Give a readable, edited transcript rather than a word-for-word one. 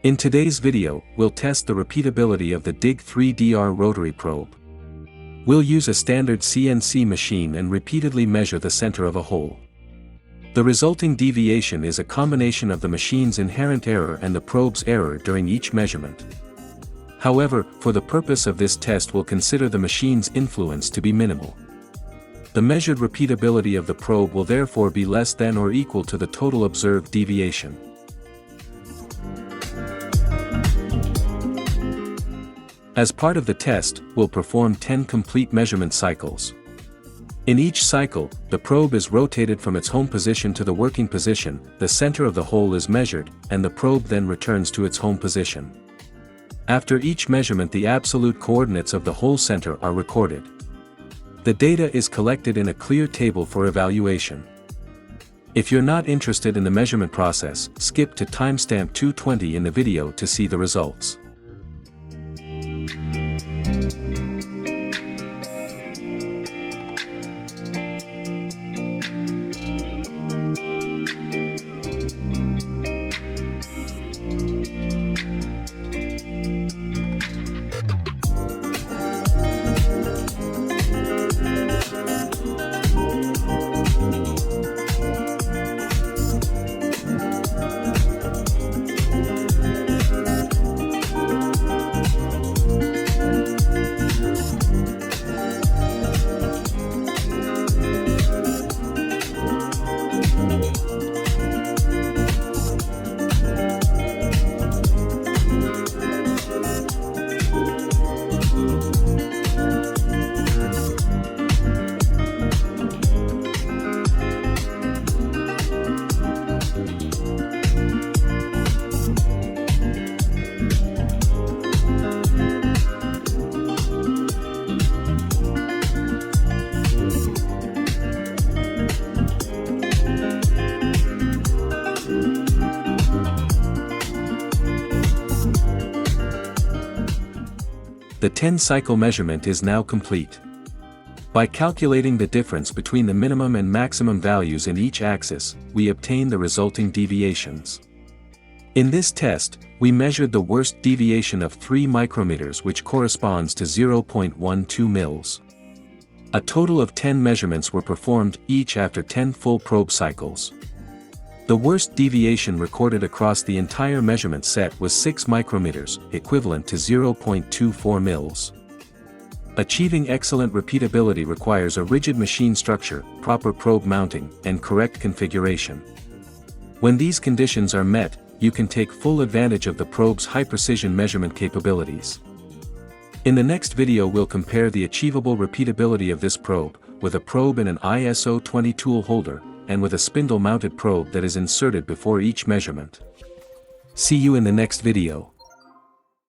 In today's video, we'll test the repeatability of the DIG3D.R rotary probe. We'll use a standard CNC machine and repeatedly measure the center of a hole. The resulting deviation is a combination of the machine's inherent error and the probe's error during each measurement. However, for the purpose of this test we'll consider the machine's influence to be minimal. The measured repeatability of the probe will therefore be less than or equal to the total observed deviation. As part of the test, we'll perform 10 complete measurement cycles. In each cycle, the probe is rotated from its home position to the working position, the center of the hole is measured, and the probe then returns to its home position. After each measurement, the absolute coordinates of the hole center are recorded. The data is collected in a clear table for evaluation. If you're not interested in the measurement process, skip to timestamp 220 in the video to see the results. The 10-cycle measurement is now complete. By calculating the difference between the minimum and maximum values in each axis, we obtain the resulting deviations. In this test, we measured the worst deviation of 3 micrometers, which corresponds to 0.12 mils. A total of 10 measurements were performed, each after 10 full probe cycles. The worst deviation recorded across the entire measurement set was 6 micrometers, equivalent to 0.24 mils. Achieving excellent repeatability requires a rigid machine structure, proper probe mounting, and correct configuration. When these conditions are met, you can take full advantage of the probe's high-precision measurement capabilities. In the next video we'll compare the achievable repeatability of this probe, with a probe in an ISO 20 tool holder, and with a spindle-mounted probe that is inserted before each measurement. See you in the next video.